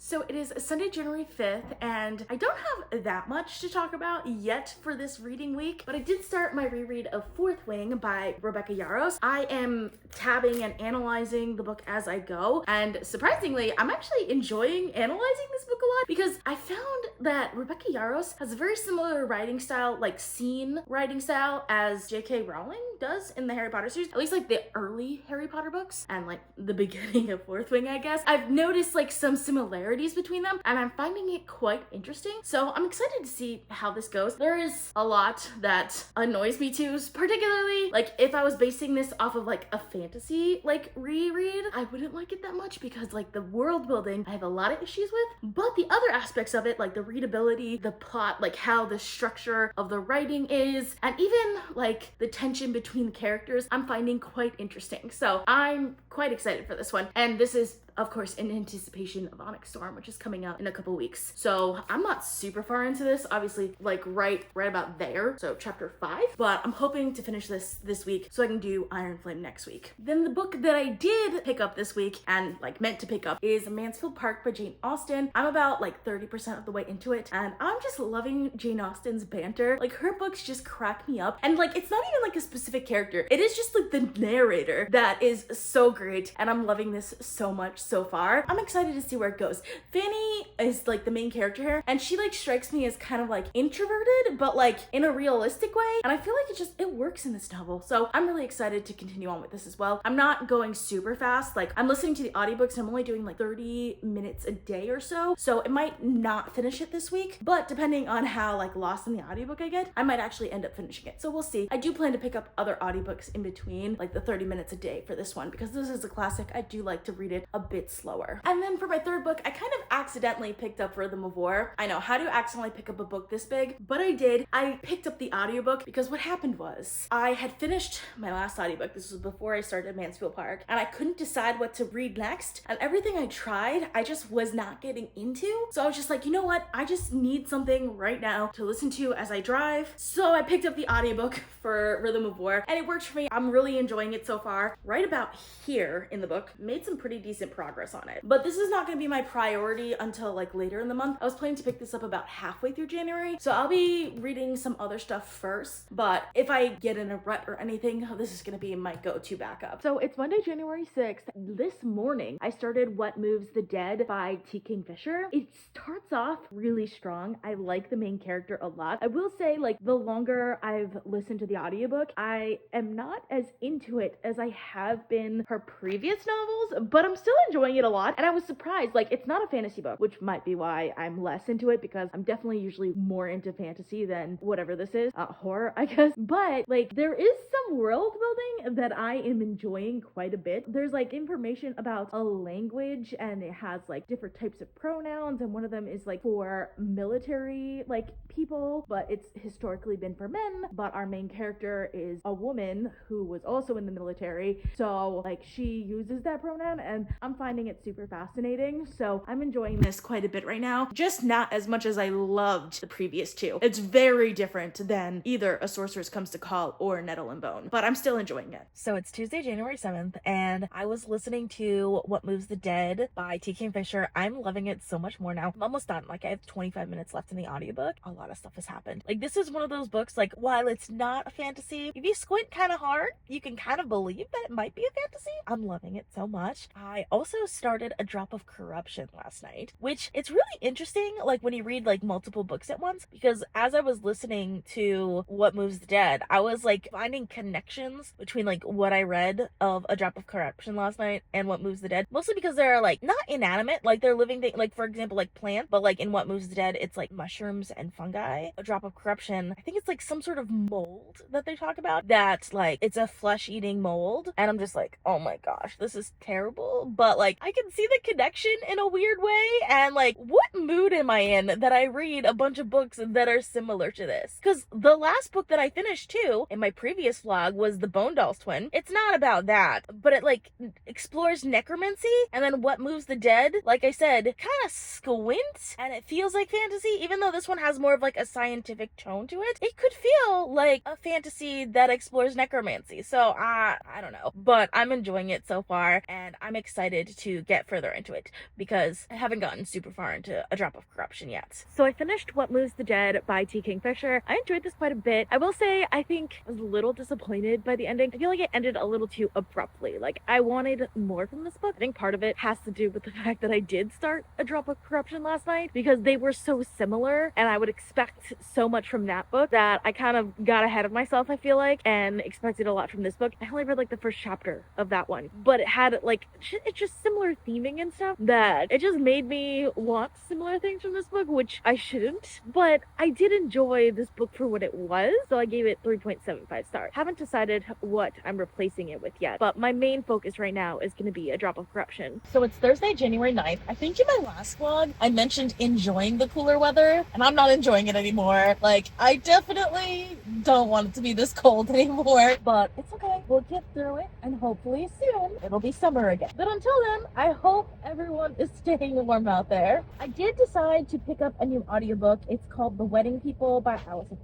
So it is Sunday, January 5th, and I don't have that much to talk about yet for this reading week, but I did start my reread of Fourth Wing by Rebecca Yarros. I am tabbing and analyzing the book as I go, and surprisingly, I'm actually enjoying analyzing this book a lot because I found that Rebecca Yarros has a very similar writing style, like scene writing style, as J.K. Rowling does in the Harry Potter series, at least like the early Harry Potter books and like the beginning of Fourth Wing, I guess. I've noticed like some similarities between them, and I'm finding it quite interesting. So I'm excited to see how this goes. There is a lot that annoys me too, particularly like if I was basing this off of like a fantasy like reread, I wouldn't like it that much because like the world building I have a lot of issues with, but the other aspects of it, like the readability, the plot, like how the structure of the writing is, and even like the tension between the characters, I'm finding quite interesting. So I'm quite excited for this one, and this is of course in anticipation of Onyx Storm, which is coming out in a couple weeks. So I'm not super far into this, obviously like right about there, so chapter 5, but I'm hoping to finish this week so I can do Iron Flame next week. Then the book that I did pick up this week and like meant to pick up is Mansfield Park by Jane Austen. I'm about like 30% of the way into it, and I'm just loving Jane Austen's banter. Like her books just crack me up, and like it's not even like a specific character, it is just like the narrator that is so great, and I'm loving this so much so far. I'm excited to see where it goes. Fanny is like the main character here, and she like strikes me as kind of like introverted, but like in a realistic way, and I feel like it works in this novel. So I'm really excited to continue on with this as well. I'm not going super fast, like I'm listening to the audiobooks, I'm only doing like 30 minutes a day or so it might not finish it this week, but depending on how like lost in the audiobook I get, I might actually end up finishing it. So we'll see. I do plan to pick up other audiobooks in between like the 30 minutes a day for this one, because this is a classic. I do like to read it a bit slower. And then for my third book, I kind of accidentally picked up Rhythm of War. I know, how do you accidentally pick up a book this big? But I did. I picked up the audiobook because what happened was I had finished my last audiobook. This was before I started Mansfield Park, and I couldn't decide what to read next, and everything I tried I just was not getting into. So I was just like, you know what, I just need something right now to listen to as I drive. So I picked up the audiobook for Rhythm of War, and it worked for me. I'm really enjoying it so far. Right about here in the book, made some pretty decent progress on it, but this is not going to be my priority until like later in the month. I was planning to pick this up about halfway through January, so I'll be reading some other stuff first, but if I get in a rut or anything, this is going to be my go-to backup. So it's Monday, January 6th. This morning I started What Moves the Dead by T. Kingfisher. It starts off really strong. I like the main character a lot. I will say, like, the longer I've listened to the audiobook, I am not as into it as I have been her previous novels, but I'm still enjoying it a lot. And I was surprised, like, it's not a fantasy book, which might be why I'm less into it, because I'm definitely usually more into fantasy than whatever this is, horror, I guess. But like, there is some world building that I am enjoying quite a bit. There's like information about a language, and it has like different types of pronouns, and one of them is like for military like people, but it's historically been for men. But our main character is a woman who was also in the military, so like she uses that pronoun, and I'm finding it super fascinating. So I'm enjoying this quite a bit right now, just not as much as I loved the previous two. It's very different than either A Sorceress Comes to Call or Nettle and Bone, but I'm still enjoying it. So it's Tuesday, January 7th, and I was listening to What Moves the Dead by T. Kingfisher. I'm loving it so much more now. I'm almost done. Like, I have 25 minutes left in the audiobook. A lot of stuff has happened. Like, this is one of those books, like, while it's not a fantasy, if you squint kind of hard, you can kind of believe that it might be a fantasy. I'm loving it so much. I also started A Drop of Corruption last night, which it's really interesting, like, when you read, like, multiple books at once, because as I was listening to What Moves the Dead, I was, like, finding connections between, like, what I read of A Drop of Corruption last night and What Moves the Dead, mostly because they're, like, not inanimate, like, they're living things, like, for example, like, plants, but, like, in What Moves the Dead, it's, like, mushrooms and fungi. A Drop of Corruption, I think it's, like, some sort of mold that they talk about, that, like, it's a flesh-eating mold, and I'm just like, oh my gosh, this is terrible, but, like, I can see the connection in a weird way, and, like, what mood am I in that I read a bunch of books that are similar to this? Because the last book that I finished, too, in my previous vlog, was The Bone Dolls Twin. It's not about that, but it, like, explores necromancy, and then What Moves the Dead, like I said, kind of squint, and it feels like fantasy, even though this one has more of, like, a scientific tone to it. It could feel like a fantasy that explores necromancy, so I don't know, but I'm enjoying enjoying it so far, and I'm excited to get further into it because I haven't gotten super far into A Drop of Corruption yet. So I finished What Moves the Dead by T. Kingfisher. I enjoyed this quite a bit. I will say I think I was a little disappointed by the ending. I feel like it ended a little too abruptly. Like, I wanted more from this book. I think part of it has to do with the fact that I did start A Drop of Corruption last night because they were so similar and I would expect so much from that book that I kind of got ahead of myself, I feel like, and expected a lot from this book. I only read like the first chapter of that one, but it had like, it's just similar theming and stuff that it just made me want similar things from this book, which I shouldn't, but I did enjoy this book for what it was, so I gave it 3.75 stars. Haven't decided what I'm replacing it with yet, but my main focus right now is going to be A Drop of Corruption. So it's Thursday, January 9th. I think in my last vlog, I mentioned enjoying the cooler weather, and I'm not enjoying it anymore. Like, I definitely don't want it to be this cold anymore, but it's okay. We'll get through it, and hopefully soon it'll be summer again. But until then, I hope everyone is staying warm out there. I did decide to pick up a new audiobook. It's called The Wedding People by Alison.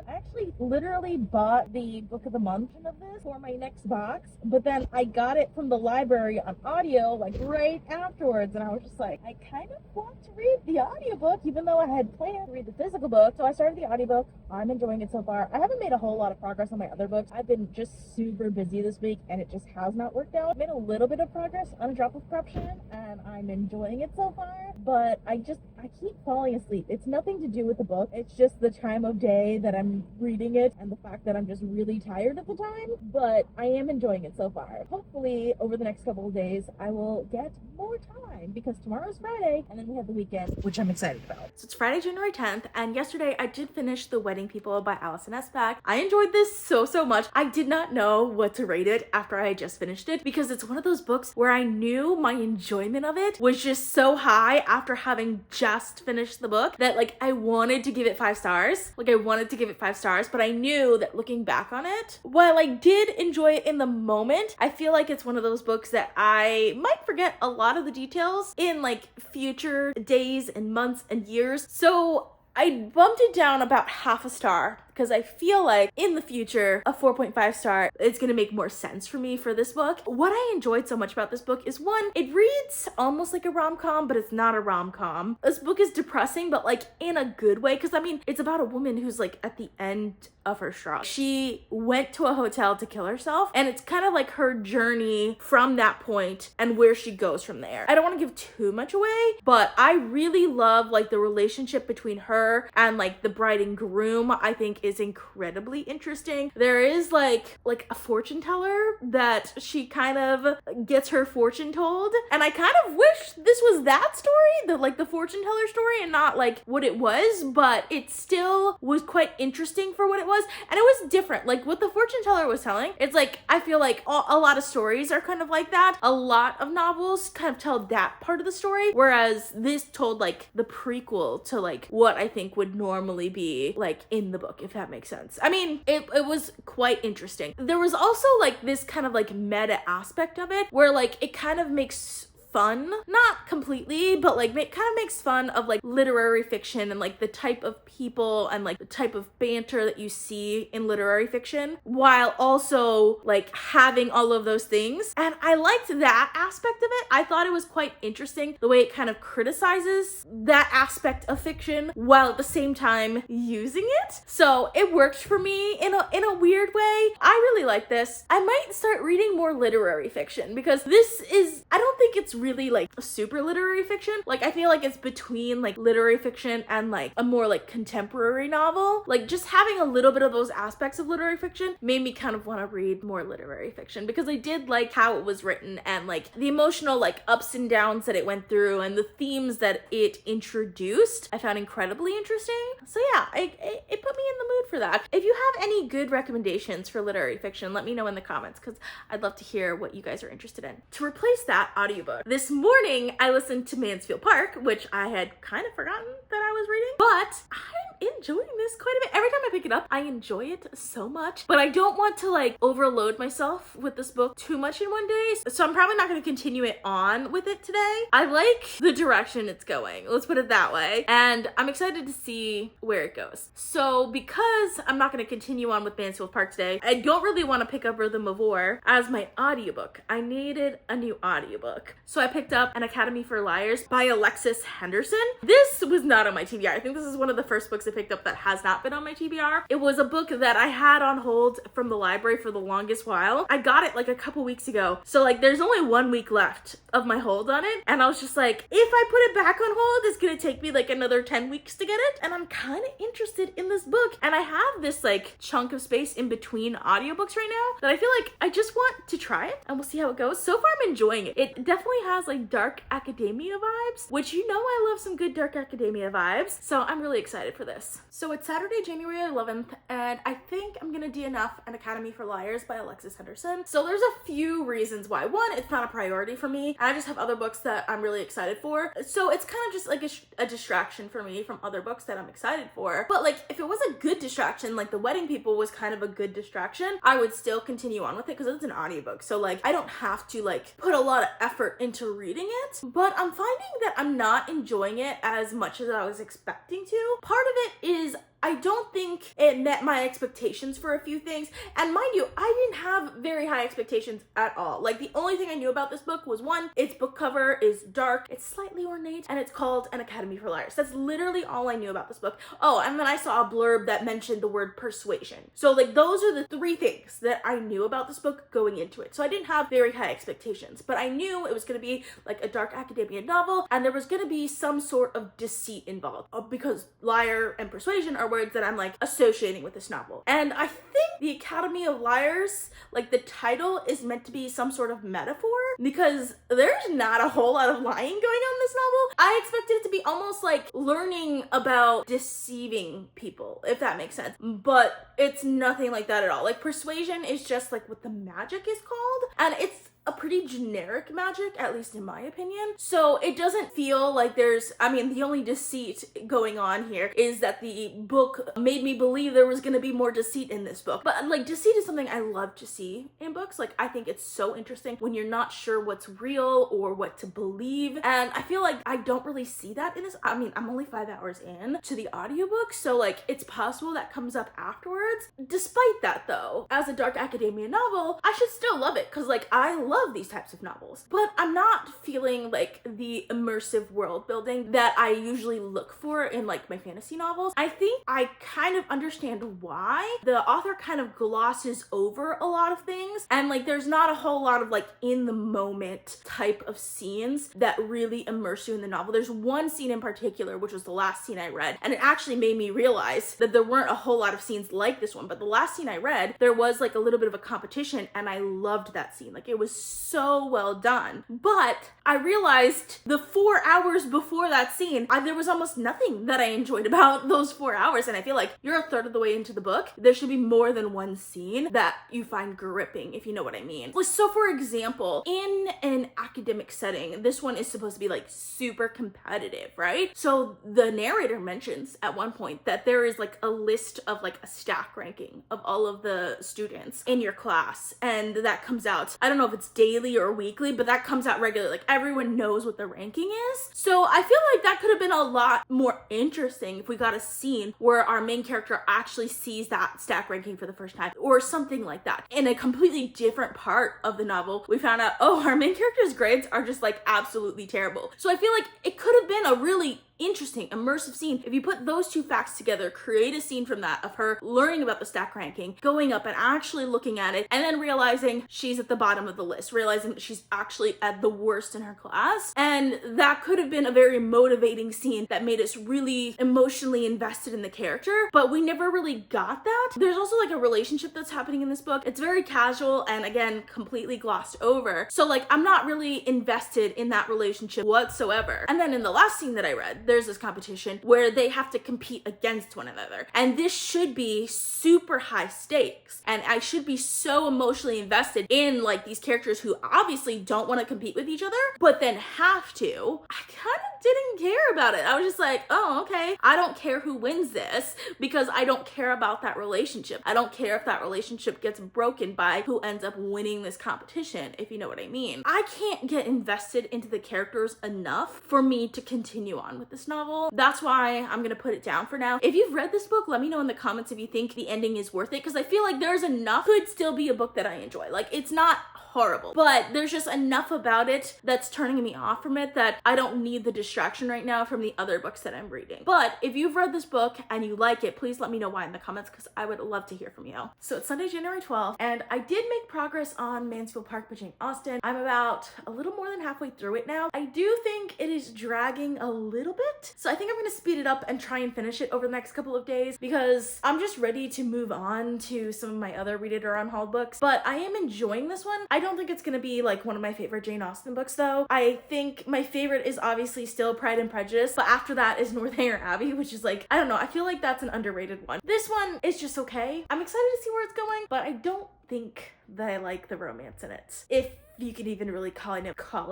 I actually literally bought the book of the month of this for my next box, but then I got it from the library on audio like right afterwards, and I was just like, I kind of want to read the audiobook even though I had planned to read the physical book. So I started the audiobook. I'm enjoying it so far. I haven't made a whole lot of progress on my other books. I've been just super busy this week and it just has not worked out. I made a little bit of progress on A Drop of Corruption and I'm enjoying it so far, but I keep falling asleep. It's nothing to do with the book. It's just the time of day that I'm reading it and the fact that I'm just really tired at the time, but I am enjoying it so far. Hopefully over the next couple of days I will get more time because tomorrow's Friday and then we have the weekend, which I'm excited about. So it's Friday, January 10th, and yesterday I did finish The Wedding People by Alison Espach. I enjoyed this so much. I did not know what to rate it after I just finished it because it's one of those books where I knew my enjoyment of it was just so high after having just finished the book that like I wanted to give it 5 stars. Like I wanted to give it 5 stars, but I knew that looking back on it, while I did enjoy it in the moment, I feel like it's one of those books that I might forget a lot of the details in like future days and months and years. So I bumped it down about half a star because I feel like in the future, a 4.5 star is going to make more sense for me for this book. What I enjoyed so much about this book is one, it reads almost like a rom-com, but it's not a rom-com. This book is depressing, but like in a good way, because I mean, it's about a woman who's like at the end of her straw. She went to a hotel to kill herself, and it's kind of like her journey from that point and where she goes from there. I don't want to give too much away, but I really love like the relationship between her and like the bride and groom. I think is incredibly interesting. There is like a fortune teller that she kind of gets her fortune told, and I kind of wish this was that story, the fortune teller story, and not like what it was, but it still was quite interesting for what it was, and it was different. Like what the fortune teller was telling, it's like I feel like a lot of stories are kind of like that. A lot of novels kind of tell that part of the story, whereas this told like the prequel to like what I think would normally be like in the book, if that makes sense. I mean, it was quite interesting. There was also like this kind of like meta aspect of it where like it kind of makes fun, not completely, but like kind of makes fun of like literary fiction and like the type of people and like the type of banter that you see in literary fiction, while also like having all of those things. And I liked that aspect of it. I thought it was quite interesting the way it kind of criticizes that aspect of fiction while at the same time using it. So it worked for me in a weird way. I really like this. I might start reading more literary fiction because this is, I don't think it's really like a super literary fiction. Like I feel like it's between like literary fiction and like a more like contemporary novel. Like just having a little bit of those aspects of literary fiction made me kind of want to read more literary fiction because I did like how it was written and like the emotional like ups and downs that it went through and the themes that it introduced I found incredibly interesting. So yeah, it put me in the mood for that. If you have any good recommendations for literary fiction, let me know in the comments because I'd love to hear what you guys are interested in. To replace that audiobook, this morning I listened to Mansfield Park, which I had kind of forgotten that I was reading, but I'm enjoying this quite a bit. Every time I pick it up, I enjoy it so much, but I don't want to like overload myself with this book too much in one day. So I'm probably not going to continue it on with it today. I like the direction it's going. Let's put it that way. And I'm excited to see where it goes. So because I'm not going to continue on with Mansfield Park today, I don't really want to pick up Rhythm of War as my audiobook. I needed a new audiobook. So I picked up An Academy for Liars by Alexis Henderson. This was not on my TBR. I think this is one of the first books I picked up that has not been on my TBR. It was a book that I had on hold from the library for the longest while. I got it like a couple weeks ago. So like there's only 1 week left of my hold on it. And I was just like, if I put it back on hold, it's gonna take me like another 10 weeks to get it. And I'm kind of interested in this book. And I have this like chunk of space in between audiobooks right now that I feel like I just want to try it and we'll see how it goes. So far I'm enjoying it. It definitely has like dark academia vibes, which you know I love some good dark academia vibes. So I'm really excited for this. So it's Saturday, January 11th, and I think I'm gonna DNF An Academy for Liars by Alexis Henderson. So there's a few reasons why. One, it's not a priority for me. I just have other books that I'm really excited for. So it's kind of just like a distraction for me from other books that I'm excited for. But like if it was a good distraction, like The Wedding People was kind of a good distraction, I would still continue on with it because it's an audiobook. So like I don't have to like put a lot of effort into reading it, but I'm finding that I'm not enjoying it as much as I was expecting to. Part of it is I don't think it met my expectations for a few things. And mind you, I didn't have very high expectations at all. Like the only thing I knew about this book was one, its book cover is dark, it's slightly ornate, and it's called An Academy for Liars. That's literally all I knew about this book. Oh, and then I saw a blurb that mentioned the word persuasion. So like those are the three things that I knew about this book going into it. So I didn't have very high expectations, but I knew it was gonna be like a dark academia novel and there was gonna be some sort of deceit involved because liar and persuasion are words that I'm like associating with this novel. And I think the Academy of Liars, like the title is meant to be some sort of metaphor because there's not a whole lot of lying going on in this novel. I expected it to be almost like learning about deceiving people, if that makes sense. But it's nothing like that at all. Like persuasion is just like what the magic is called. And it's a pretty generic magic, at least in my opinion. So it doesn't feel like the only deceit going on here is that the book made me believe there was gonna be more deceit in this book. But like deceit is something I love to see in books. Like I think it's so interesting when you're not sure what's real or what to believe. And I feel like I don't really see that in this. I mean, I'm only 5 hours in to the audiobook, so like it's possible that comes up afterwards. Despite that though, as a dark academia novel, I should still love it because like I love these types of novels, but I'm not feeling like the immersive world building that I usually look for in like my fantasy novels. I think I kind of understand why the author kind of glosses over a lot of things, and like there's not a whole lot of like in the moment type of scenes that really immerse you in the novel. There's one scene in particular, which was the last scene I read, and it actually made me realize that there weren't a whole lot of scenes like this one, but the last scene I read, there was like a little bit of a competition, and I loved that scene. Like it was so well done. But I realized the 4 hours before that scene, there was almost nothing that I enjoyed about those 4 hours. And I feel like you're a third of the way into the book. There should be more than one scene that you find gripping, if you know what I mean. So for example, in an academic setting, this one is supposed to be like super competitive, right? So the narrator mentions at one point that there is like a list of like a stack ranking of all of the students in your class. And that comes out, I don't know if it's daily or weekly, but that comes out regularly. Like everyone knows what the ranking is. So I feel like that could have been a lot more interesting if we got a scene where our main character actually sees that stack ranking for the first time or something like that. In a completely different part of the novel, we found out, oh, our main character's grades are just like absolutely terrible. So I feel like it could have been a really interesting, immersive scene. If you put those two facts together, create a scene from that of her learning about the stack ranking, going up and actually looking at it, and then realizing she's at the bottom of the list, realizing that she's actually at the worst in her class. And that could have been a very motivating scene that made us really emotionally invested in the character, but we never really got that. There's also like a relationship that's happening in this book. It's very casual and again, completely glossed over. So like, I'm not really invested in that relationship whatsoever. And then in the last scene that I read, there's this competition where they have to compete against one another. And this should be super high stakes. And I should be so emotionally invested in like these characters who obviously don't want to compete with each other, but then have to. I kind of didn't care about it. I was just like, oh, okay. I don't care who wins this because I don't care about that relationship. I don't care if that relationship gets broken by who ends up winning this competition, if you know what I mean. I can't get invested into the characters enough for me to continue on with this novel. That's why I'm gonna put it down for now. If you've read this book, let me know in the comments if you think the ending is worth it, because I feel like there's enough. Could still be a book that I enjoy. Like, it's not horrible, but there's just enough about it that's turning me off from it that I don't need the distraction right now from the other books that I'm reading. But if you've read this book and you like it, please let me know why in the comments, because I would love to hear from you. So it's Sunday, January 12th, and I did make progress on Mansfield Park by Jane Austen. I'm about a little more than halfway through it now. I do think it is dragging a little bit, so I think I'm gonna speed it up and try and finish it over the next couple of days, because I'm just ready to move on to some of my other Read It or Unhauled books. But I am enjoying this one. I don't think it's gonna be like one of my favorite Jane Austen books though. I think my favorite is obviously still Pride and Prejudice, but after that is Northanger Abbey, which is like, I don't know, I feel like that's an underrated one. This one is just okay. I'm excited to see where it's going, but I don't think that I like the romance in it, if you can even really call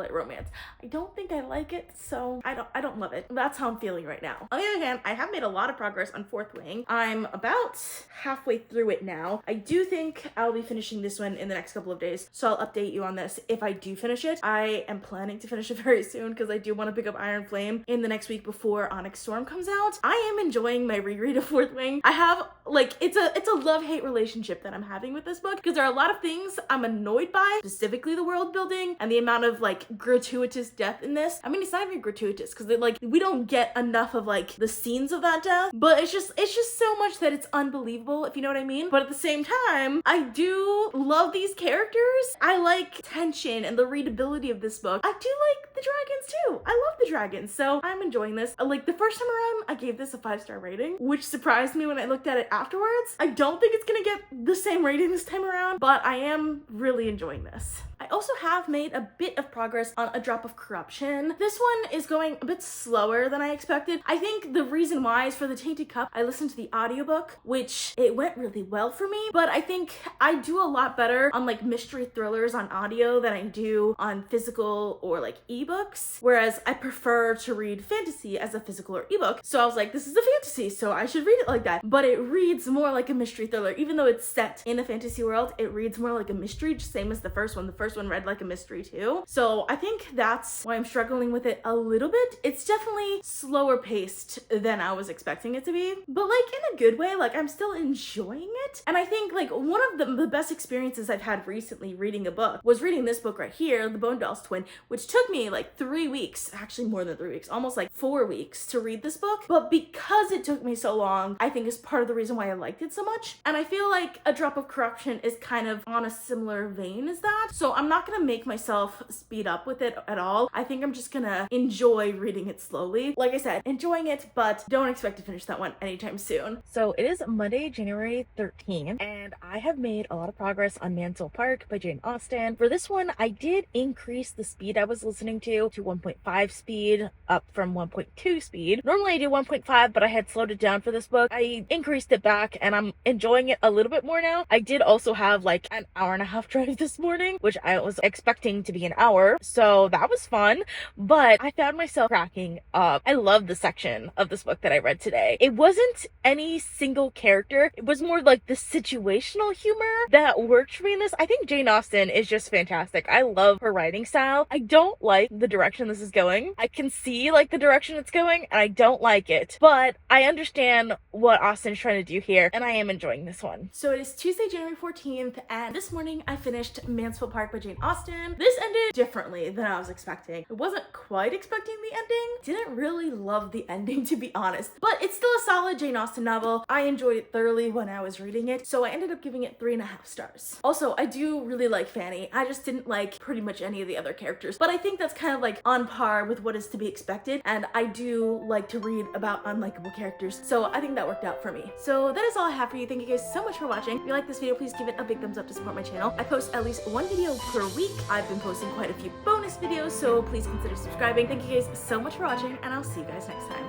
it romance. I don't think I like it, so I don't love it. That's how I'm feeling right now. On the other hand, I have made a lot of progress on Fourth Wing. I'm about halfway through it now. I do think I'll be finishing this one in the next couple of days, so I'll update you on this if I do finish it. I am planning to finish it very soon because I do want to pick up Iron Flame in the next week before Onyx Storm comes out. I am enjoying my reread of Fourth Wing. I have like, it's a love-hate relationship that I'm having with this book, because there are a lot of things I'm annoyed by, specifically the world building and the amount of like gratuitous death in this. I mean, it's not even gratuitous because like we don't get enough of like the scenes of that death, but it's just so much that it's unbelievable, if you know what I mean. But at the same time, I do love these characters. I like tension and the readability of this book. I do like the dragons too. I love the dragons, so I'm enjoying this. Like the first time around, I gave this a 5-star rating, which surprised me when I looked at it afterwards. I don't think it's gonna get the same rating this time around, but I am really enjoying this. I also have made a bit of progress on A Drop of Corruption. This one is going a bit slower than I expected. I think the reason why is for The Tainted Cup. I listened to the audiobook, which it went really well for me, but I think I do a lot better on like mystery thrillers on audio than I do on physical or like ebooks, whereas I prefer to read fantasy as a physical or ebook. So I was like, this is a fantasy, so I should read it like that. But it reads more like a mystery thriller. Even though it's set in a fantasy world, it reads more like a mystery, just same as the first one. The first one read like a mystery too. So I think that's why I'm struggling with it a little bit. It's definitely slower paced than I was expecting it to be, but like in a good way. Like I'm still enjoying it. And I think like one of the best experiences I've had recently reading a book was reading this book right here, The Bone Dolls Twin, which took me like 3 weeks, actually more than 3 weeks, almost like 4 weeks to read this book. But because it took me so long, I think is part of the reason why I liked it so much. And I feel like A Drop of Corruption is kind of on a similar vein as that. So I'm not gonna make myself speed up with it at all. I think I'm just gonna enjoy reading it slowly. Like I said, enjoying it, but don't expect to finish that one anytime soon. So it is Monday, January 13th, and I have made a lot of progress on Mansfield Park by Jane Austen. For this one, I did increase the speed I was listening to 1.5 speed, up from 1.2 speed. Normally I do 1.5, but I had slowed it down for this book. I increased it back, and I'm enjoying it a little bit more now. I did also have like an hour and a half drive this morning, which I was expecting to be an hour, so that was fun, but I found myself cracking up. I love the section of this book that I read today. It wasn't any single character, it was more like the situational humor that worked for me in this. I think Jane Austen is just fantastic. I love her writing style. I don't like the direction this is going. I can see like the direction it's going, and I don't like it, but I understand what Austen's trying to do here, and I am enjoying this one. So it is Tuesday, January 14th, and this morning I finished Mansfield Park by Jane Austen. This ended differently than I was expecting. I wasn't quite expecting the ending. Didn't really love the ending, to be honest, but it's still a solid Jane Austen novel. I enjoyed it thoroughly when I was reading it, so I ended up giving it 3.5 stars. Also, I do really like Fanny. I just didn't like pretty much any of the other characters, but I think that's kind of like on par with what is to be expected, and I do like to read about unlikable characters, so I think that worked out for me. So that is all I have for you. Thank you guys so much for watching. If you like this video, please give it a big thumbs up to support my channel. I post at least one video per week. I've been posting quite a few bonus videos, so please consider subscribing. Thank you guys so much for watching, and I'll see you guys next time.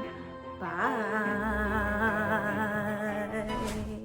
Bye.